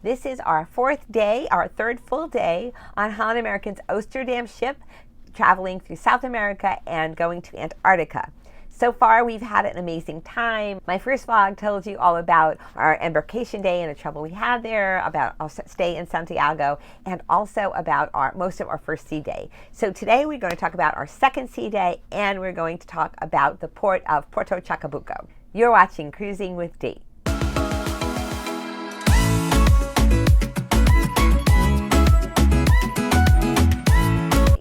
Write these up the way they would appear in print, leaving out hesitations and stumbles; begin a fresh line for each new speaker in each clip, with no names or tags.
This is our fourth day, our third full day on Holland America's Oosterdam ship, traveling through South America and going to Antarctica. So far, we've had an amazing time. My first vlog told you all about our embarkation day and the trouble we had there, about our stay in Santiago, and also about most of our first sea day. So today we're going to talk about our second sea day, and we're going to talk about the port of Puerto Chacabuco. You're watching Cruising with Dee.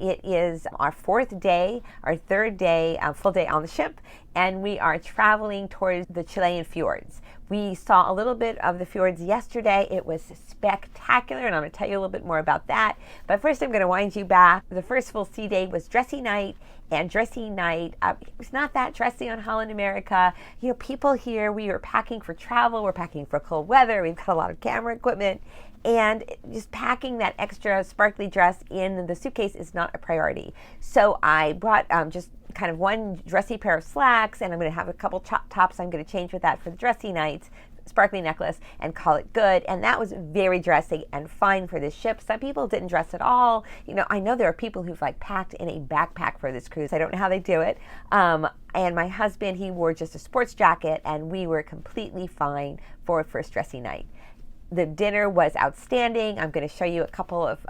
It is our fourth day, our third day, full day on the ship, and we are traveling towards the Chilean Fjords. We saw a little bit of the fjords yesterday. It was spectacular, and I'm going to tell you a little bit more about that. But first, I'm going to wind you back. The first full sea day was Dressy night, and Dressy night, it was not that dressy on Holland America. You know, people here, we are packing for travel. We're packing for cold weather. We've got a lot of camera equipment. And just packing that extra sparkly dress in the suitcase is not a priority. So I brought just kind of one dressy pair of slacks, and I'm going to have a couple tops I'm going to change with that for the dressy nights, sparkly necklace, and call it good. And that was very dressy and fine for this ship. Some people didn't dress at all. You know, I know there are people who've like packed in a backpack for this cruise. I don't know how they do it. And my husband, he wore just a sports jacket, and we were completely fine for first dressy night. The dinner was outstanding. I'm going to show you a couple of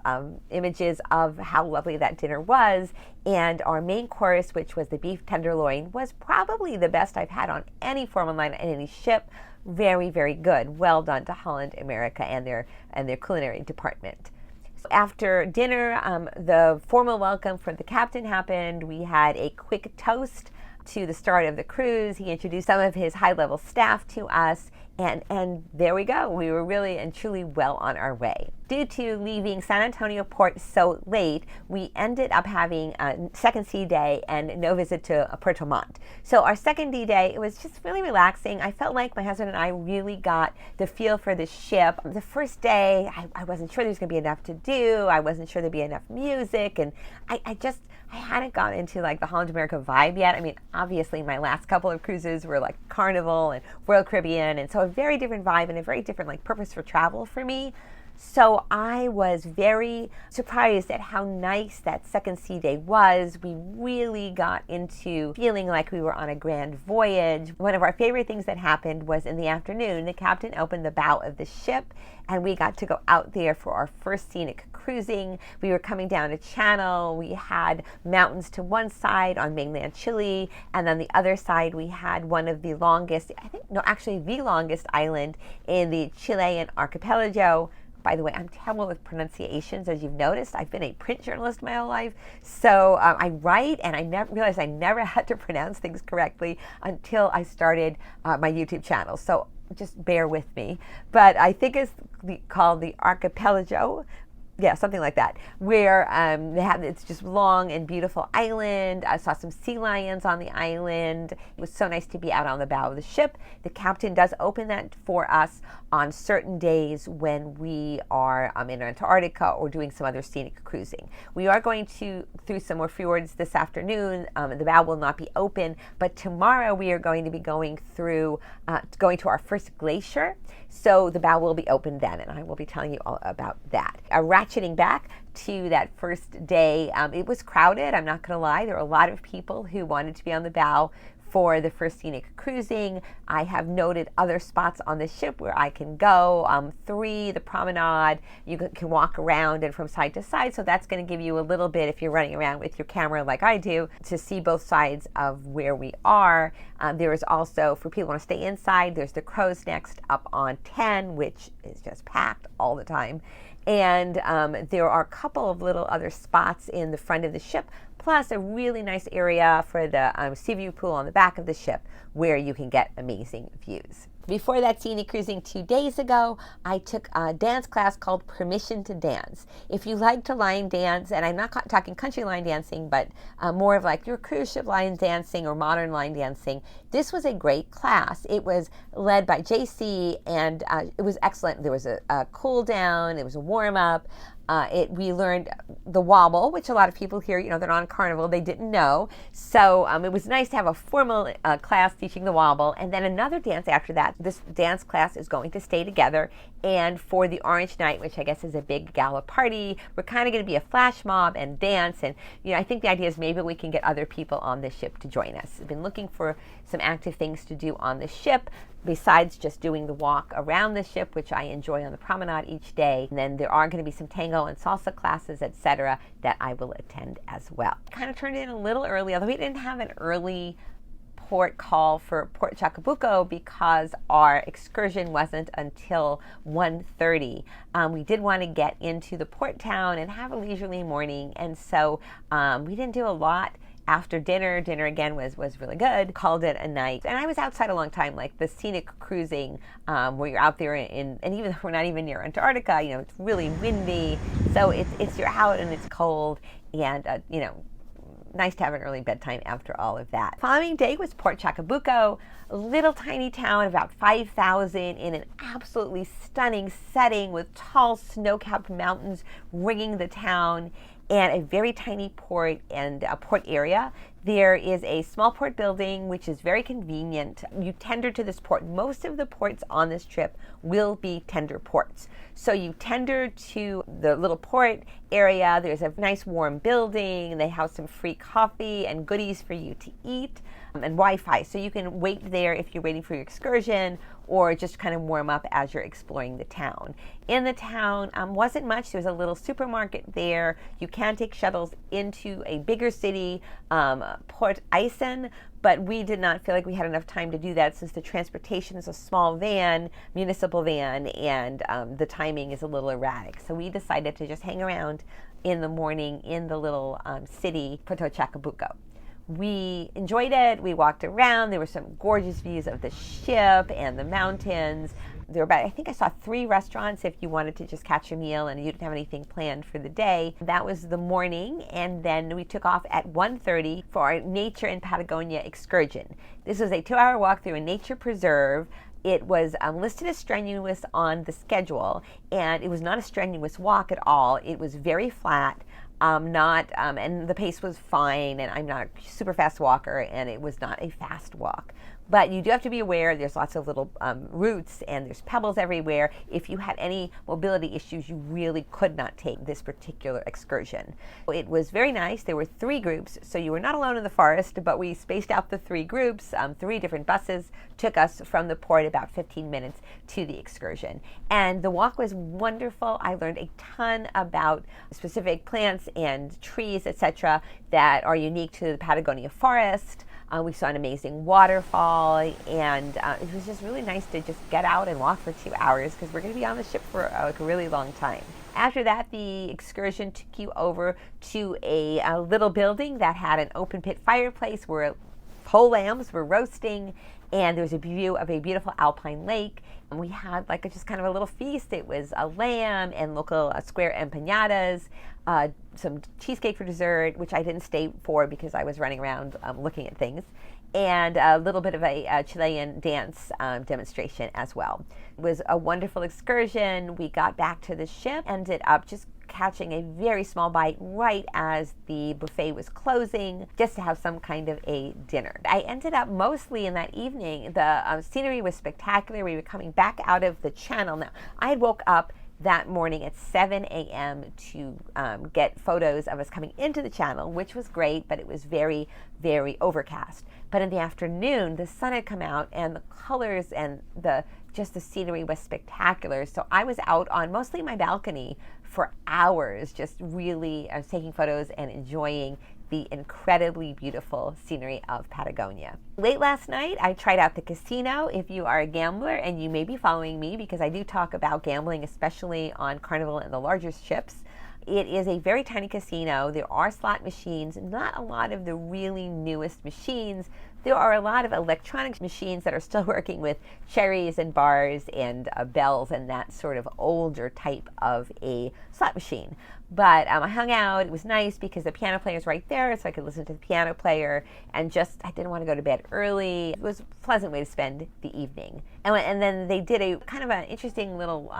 images of how lovely that dinner was. And our main course, which was the beef tenderloin, was probably the best I've had on any foreign line on any ship. Very, very good. Well done to Holland America and their culinary department. So after dinner, the formal welcome for the captain happened. We had a quick toast to the start of the cruise. He introduced some of his high-level staff to us. And there we go. We were really and truly well on our way. Due to leaving San Antonio port so late, we ended up having a second sea day and no visit to Puerto Montt. So our second D day, it was just really relaxing. I felt like my husband and I really got the feel for the ship. The first day, I wasn't sure there was going to be enough to do. I wasn't sure there'd be enough music. And I hadn't gotten into like the Holland America vibe yet. I mean, obviously my last couple of cruises were like Carnival and Royal Caribbean. And so a very different vibe and a very different like purpose for travel for me. So I was very surprised at how nice that second sea day was. We really got into feeling like we were on a grand voyage. One of our favorite things that happened was in the afternoon, the captain opened the bow of the ship and we got to go out there for our first scenic cruising. We were coming down a channel. We had mountains to one side on mainland Chile, and on the other side we had one of the longest, the longest island in the Chilean archipelago. By the way, I'm terrible with pronunciations, as you've noticed. I've been a print journalist my whole life. So I write, and I realized I never had to pronounce things correctly until I started my YouTube channel. So just bear with me. But I think it's called the archipelago. Yeah, something like that, where it's just long and beautiful island. I saw some sea lions on the island. It was so nice to be out on the bow of the ship. The captain does open that for us on certain days when we are in Antarctica or doing some other scenic cruising. We are going through some more fjords this afternoon. The bow will not be open, but tomorrow we are going to be going to our first glacier. So the bow will be open then, and I will be telling you all about that. Ratcheting back to that first day, it was crowded. I'm not going to lie. There were a lot of people who wanted to be on the bow for the first scenic cruising. I have noted other spots on the ship where I can go. 3, the promenade, you can walk around and from side to side. So that's going to give you a little bit, if you're running around with your camera like I do, to see both sides of where we are. There is also, for people who want to stay inside, there's the crow's nest up on 10, which is just packed all the time. And there are a couple of little other spots in the front of the ship, plus a really nice area for the sea view pool on the back of the ship where you can get amazing views. Before that scenic cruising 2 days ago, I took a dance class called Permission to Dance. If you like to line dance, and I'm not talking country line dancing, but more of like your cruise ship line dancing or modern line dancing, this was a great class. It was led by JC, and it was excellent. There was a cool down, it was a warm up. We learned the wobble, which a lot of people here, they're on Carnival, they didn't know. So it was nice to have a formal class teaching the wobble, and then another dance after that. This dance class is going to stay together, and for the Orange Night, which I guess is a big gala party, we're kind of going to be a flash mob and dance, and I think the idea is maybe we can get other people on the ship to join us. I've been looking for some active things to do on the ship, besides just doing the walk around the ship, which I enjoy on the promenade each day. And then there are going to be some tango and salsa classes, etc., that I will attend as well. Kind of turned in a little early, although we didn't have an early port call for Puerto Chacabuco because our excursion wasn't until 1:30. We did want to get into the port town and have a leisurely morning, and so we didn't do a lot. After dinner again was really good. Called it a night. And I was outside a long time, like the scenic cruising, where you're out there and even though we're not even near Antarctica, it's really windy. So you're out and it's cold, and nice to have an early bedtime after all of that. Following day was Puerto Chacabuco, a little tiny town, about 5,000, in an absolutely stunning setting with tall snow-capped mountains ringing the town, and a very tiny port and a port area. There is a small port building, which is very convenient. You tender to this port. Most of the ports on this trip will be tender ports. So you tender to the little port area. There's a nice warm building. They have some free coffee and goodies for you to eat, and Wi-Fi. So you can wait there if you're waiting for your excursion, or just kind of warm up as you're exploring the town. In the town wasn't much. There was a little supermarket there. You can take shuttles into a bigger city, Port Eisen, but we did not feel like we had enough time to do that since the transportation is a small van, municipal van, and the timing is a little erratic. So we decided to just hang around in the morning in the little city, Puerto Chacabuco. We enjoyed it. We walked around. There were some gorgeous views of the ship and the mountains. There were about, I think I saw 3 restaurants if you wanted to just catch a meal and you didn't have anything planned for the day. That was the morning, and then we took off at 1:30 for our Nature in Patagonia excursion. This was a 2-hour walk through a nature preserve. It was listed as strenuous on the schedule, and it was not a strenuous walk at all. It was very flat. And the pace was fine, and I'm not a super fast walker, and it was not a fast walk. But you do have to be aware there's lots of little roots and there's pebbles everywhere. If you had any mobility issues, you really could not take this particular excursion. It was very nice. There were 3 groups, so you were not alone in the forest, but we spaced out the 3 groups. 3 different buses took us from the port about 15 minutes to the excursion. And the walk was wonderful. I learned a ton about specific plants and trees, etc., that are unique to the Patagonia forest. We saw an amazing waterfall, and it was just really nice to just get out and walk for 2 hours because we're going to be on the ship for a really long time. After that, the excursion took you over to a little building that had an open pit fireplace where whole lambs were roasting, and there was a view of a beautiful alpine lake. And we had just kind of a little feast. It was a lamb and local square empanadas, some cheesecake for dessert, which I didn't stay for because I was running around looking at things, and a little bit of a Chilean dance demonstration as well. It was a wonderful excursion. We got back to the ship, ended up just catching a very small bite right as the buffet was closing, just to have some kind of a dinner. I ended up mostly in that evening. The scenery was spectacular. We were coming back out of the channel. Now, I had woke up that morning at 7 a.m. to get photos of us coming into the channel, which was great, but it was very, very overcast. But in the afternoon, the sun had come out, and the colors and the scenery was spectacular. So I was out on mostly my balcony for hours, just really taking photos and enjoying the incredibly beautiful scenery of Patagonia. Late last night, I tried out the casino. If you are a gambler, and you may be following me because I do talk about gambling, especially on Carnival and the larger ships, it is a very tiny casino. There are slot machines, not a lot of the really newest machines, There are a lot of electronic machines that are still working with cherries and bars and bells and that sort of older type of a slot machine. But I hung out. It was nice because the piano player is right there, so I could listen to the piano player, and just, I didn't want to go to bed early. It was a pleasant way to spend the evening. And then they did a kind of an interesting little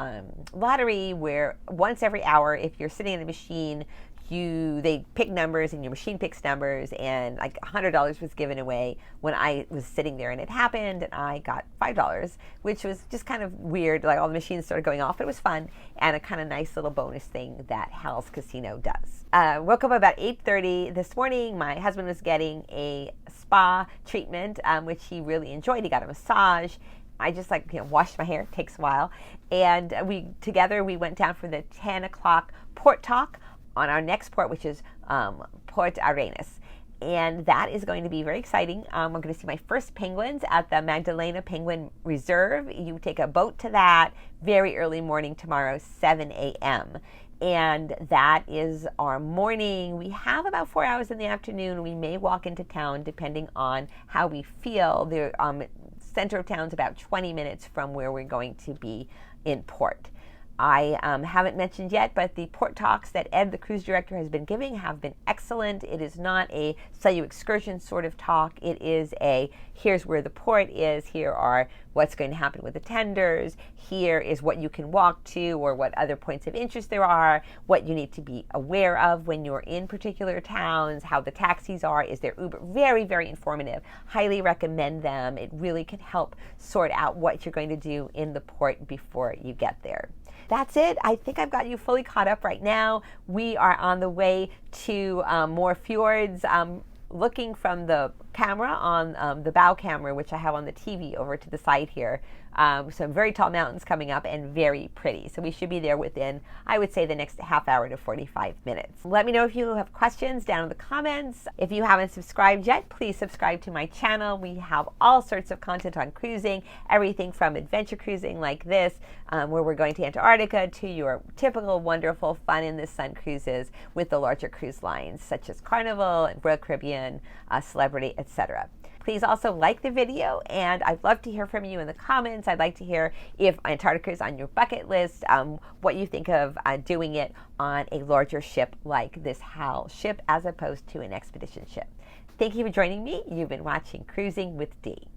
lottery where once every hour, if you're sitting in a machine, they pick numbers and your machine picks numbers, and like $100 was given away when I was sitting there, and it happened, and I got $5, which was just kind of weird. Like all the machines started going off. It was fun and a kind of nice little bonus thing that HAL's casino does. Woke up about 8:30 this morning. My husband was getting a spa treatment, which he really enjoyed. He got a massage. I just washed my hair. It takes a while. And we went down for the 10 o'clock port talk on our next port, which is Port Arenas. And that is going to be very exciting. I'm going to see my first penguins at the Magdalena Penguin Reserve. You take a boat to that very early morning tomorrow, 7 a.m. And that is our morning. We have about 4 hours in the afternoon. We may walk into town depending on how we feel. The center of town is about 20 minutes from where we're going to be in port. I haven't mentioned yet, but the port talks that Ed, the cruise director, has been giving have been excellent. It is not a sell you excursion sort of talk. It is a, here's where the port is, here are what's going to happen with the tenders, here is what you can walk to or what other points of interest there are, what you need to be aware of when you're in particular towns, how the taxis are, is there Uber. Very, very informative. Highly recommend them. It really can help sort out what you're going to do in the port before you get there. That's it. I think I've got you fully caught up right now. We are on the way to more fjords. Looking from the camera on the bow camera, which I have on the TV over to the side here. Some very tall mountains coming up and very pretty. So we should be there within, I would say, the next half hour to 45 minutes. Let me know if you have questions down in the comments. If you haven't subscribed yet, please subscribe to my channel. We have all sorts of content on cruising, everything from adventure cruising like this, where we're going to Antarctica, to your typical wonderful fun in the sun cruises with the larger cruise lines such as Carnival and Royal Caribbean, Celebrity, etc. Please also like the video, and I'd love to hear from you in the comments. I'd like to hear if Antarctica is on your bucket list, what you think of doing it on a larger ship like this HAL ship as opposed to an expedition ship. Thank you for joining me. You've been watching Cruising with Dee.